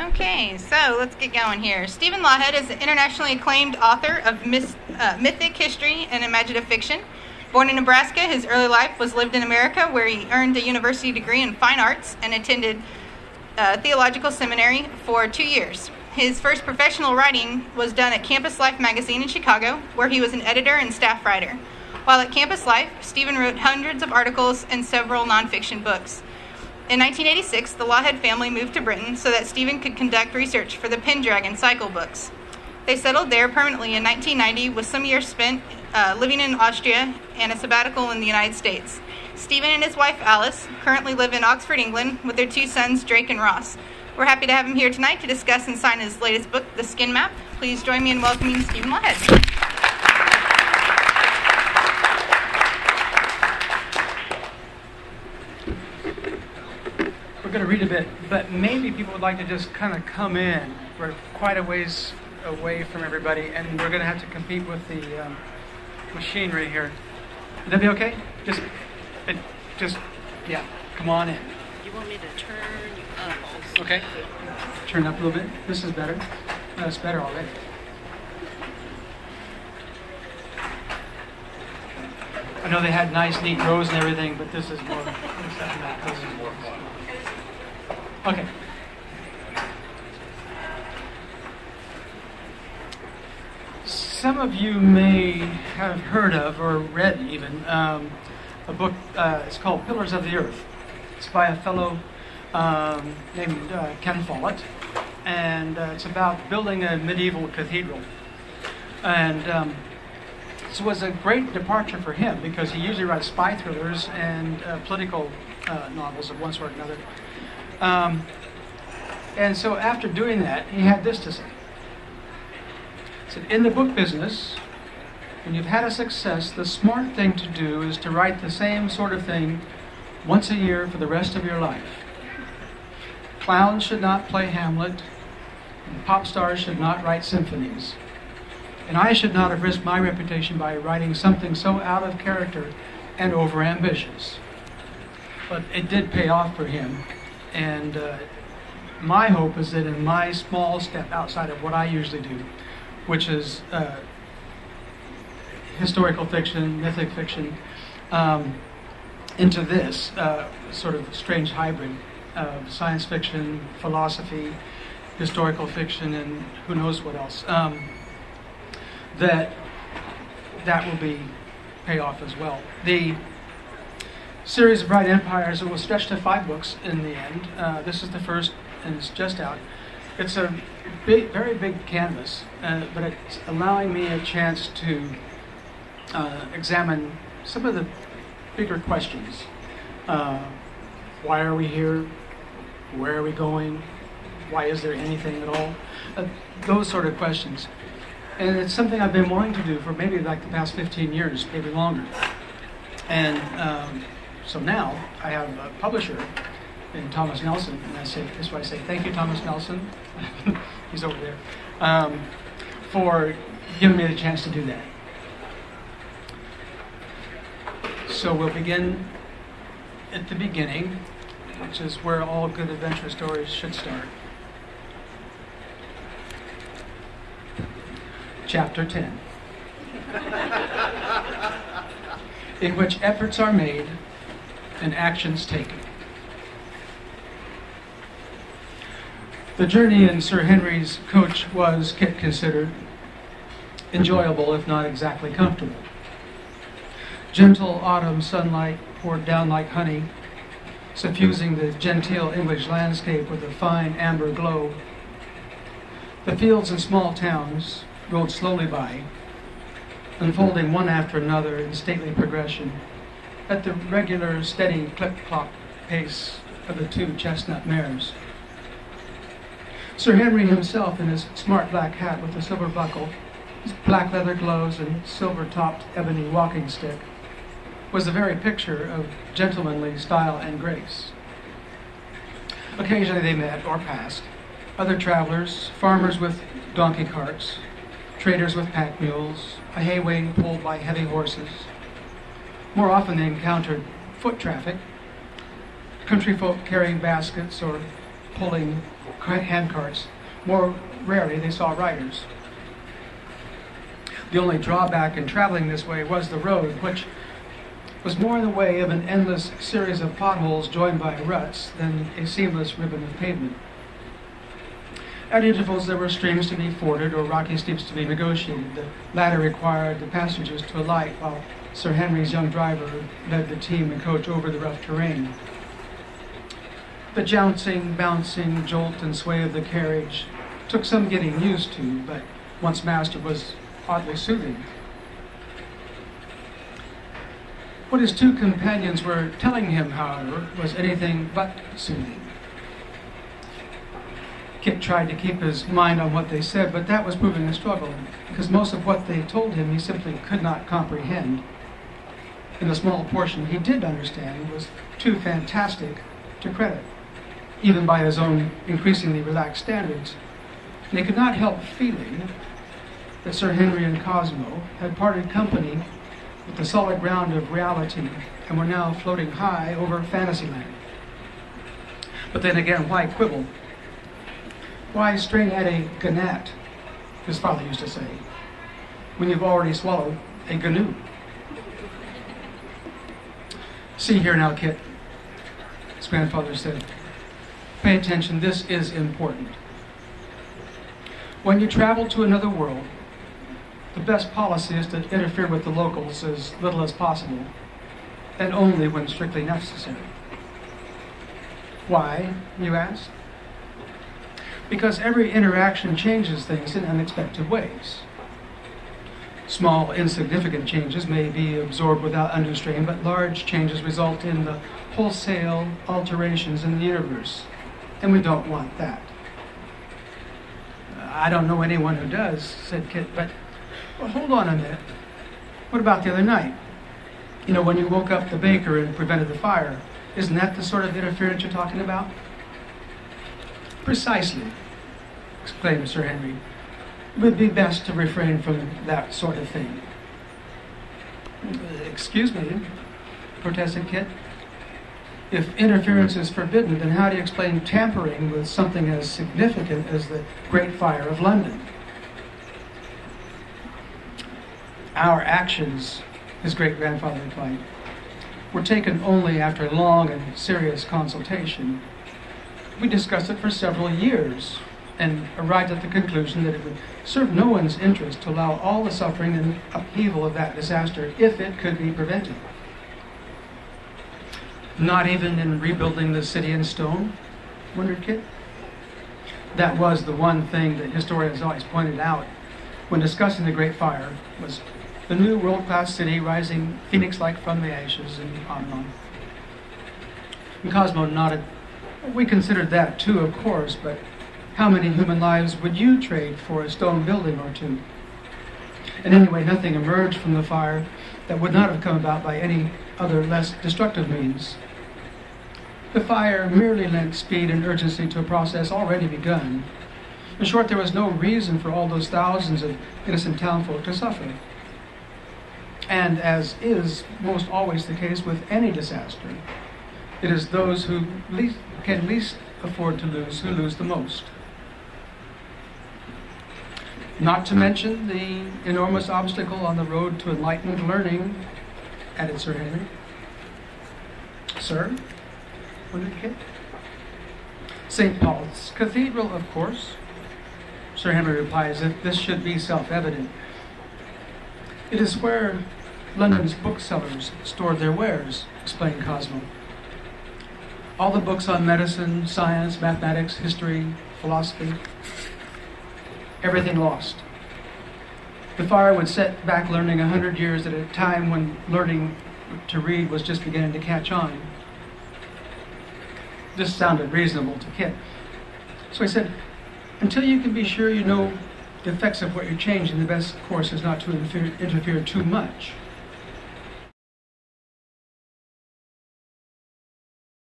Okay, so let's get going here. Stephen Lawhead is an internationally acclaimed author of mythic history and imaginative fiction. Born in Nebraska, his early life was lived in America, where he earned a university degree in fine arts and attended theological seminary for 2 years. His first professional writing was done at Campus Life magazine in Chicago, where he was an editor and staff writer. While at Campus Life, Stephen wrote hundreds of articles and several nonfiction books. In 1986, the Lawhead family moved to Britain so that Stephen could conduct research for the Pendragon cycle books. They settled there permanently in 1990 with some years spent living in Austria and a sabbatical in the United States. Stephen and his wife Alice currently live in Oxford, England with their 2 sons, Drake and Ross. We're happy to have him here tonight to discuss and sign his latest book, The Skin Map. Please join me in welcoming Stephen Lawhead. We're going to read a bit, but maybe people would like to just kind of come in. We're quite a ways away from everybody, and we're going to have to compete with the machinery here. Would that be okay? Yeah, come on in. You want me to turn you up also? Okay. Turn up a little bit. This is better. That's better already. I know they had nice, neat rows and everything, but this is more. Okay. Some of you may have heard of or read even a book. It's called Pillars of the Earth. It's by a fellow named Ken Follett, and it's about building a medieval cathedral. And this was a great departure for him because he usually writes spy thrillers and political novels of one sort or another. And so after doing that, he had this to say. He said, in the book business, when you've had a success, the smart thing to do is to write the same sort of thing once a year for the rest of your life. Clowns should not play Hamlet, and pop stars should not write symphonies. And I should not have risked my reputation by writing something so out of character and overambitious. But it did pay off for him. And my hope is that in my small step outside of what I usually do, which is historical fiction, mythic fiction, into this sort of strange hybrid of science fiction, philosophy, historical fiction, and who knows what else, that will pay off as well. The series of Bright Empires will stretch to 5 books in the end. This is the first, and it's just out. It's a very big canvas, but it's allowing me a chance to examine some of the bigger questions. Why are we here? Where are we going? Why is there anything at all? Those sort of questions. And it's something I've been wanting to do for maybe like the past 15 years, maybe longer. And so now I have a publisher in Thomas Nelson, and that's why I say thank you, Thomas Nelson. He's over there, for giving me the chance to do that. So we'll begin at the beginning, which is where all good adventure stories should start. Chapter 10, in which efforts are made and actions taken. The journey in Sir Henry's coach was, Kit considered, enjoyable if not exactly comfortable. Gentle autumn sunlight poured down like honey, suffusing the genteel English landscape with a fine amber glow. The fields and small towns rolled slowly by, unfolding one after another in stately progression, at the regular, steady clip-clop pace of the 2 chestnut mares. Sir Henry himself, in his smart black hat with a silver buckle, his black leather gloves and silver-topped ebony walking stick, was the very picture of gentlemanly style and grace. Occasionally they met or passed other travelers, farmers with donkey carts, traders with pack mules, a hay wain pulled by heavy horses. More often they encountered foot traffic, country folk carrying baskets or pulling handcarts. More rarely, they saw riders. The only drawback in traveling this way was the road, which was more in the way of an endless series of potholes joined by ruts than a seamless ribbon of pavement. At intervals, there were streams to be forded or rocky steeps to be negotiated. The latter required the passengers to alight while Sir Henry's young driver led the team and coach over the rough terrain. The jouncing, bouncing, jolt and sway of the carriage took some getting used to, but once mastered was oddly soothing. What his two companions were telling him, however, was anything but soothing. Kit tried to keep his mind on what they said, but that was proving a struggle, because most of what they told him he simply could not comprehend. And the small portion he did understand was too fantastic to credit, even by his own increasingly relaxed standards. And he could not help feeling that Sir Henry and Cosmo had parted company with the solid ground of reality and were now floating high over Fantasyland. But then again, why quibble? Why strain at a ganat, his father used to say, when you've already swallowed a gnu? See here now, Kit, his grandfather said. Pay attention, this is important. When you travel to another world, the best policy is to interfere with the locals as little as possible, and only when strictly necessary. Why, you ask? Because every interaction changes things in unexpected ways. Small, insignificant changes may be absorbed without undue strain, but large changes result in the wholesale alterations in the universe, and we don't want that. I don't know anyone who does, said Kit, but well, hold on a minute. What about the other night? You know, when you woke up the baker and prevented the fire. Isn't that the sort of interference you're talking about? Precisely, exclaimed Sir Henry. It would be best to refrain from that sort of thing. Excuse me, protested Kit. If interference is forbidden, then how do you explain tampering with something as significant as the Great Fire of London? Our actions, his great-grandfather replied, were taken only after long and serious consultation. We discussed it for several years and arrived at the conclusion that it would serve no one's interest to allow all the suffering and upheaval of that disaster if it could be prevented. Not even in rebuilding the city in stone, wondered Kit. That was the one thing that historians always pointed out when discussing the Great Fire, was the new world-class city rising phoenix-like from the ashes, and on and on. And Cosmo nodded. We considered that too, of course, but how many human lives would you trade for a stone building or two? And anyway, nothing emerged from the fire that would not have come about by any other less destructive means. The fire merely lent speed and urgency to a process already begun. In short, there was no reason for all those thousands of innocent townfolk to suffer. And as is most always the case with any disaster, it is those who can least afford to lose who lose the most. Not to mention the enormous obstacle on the road to enlightened learning, added Sir Henry. Sir? Wondered Kit. St. Paul's Cathedral, of course. Sir Henry replies that this should be self-evident. It is where London's booksellers stored their wares, explained Cosmo. All the books on medicine, science, mathematics, history, philosophy, everything lost. The fire would set back learning 100 years at a time when learning to read was just beginning to catch on. This sounded reasonable to Kit. So I said, until you can be sure you know the effects of what you're changing, the best course is not to interfere too much.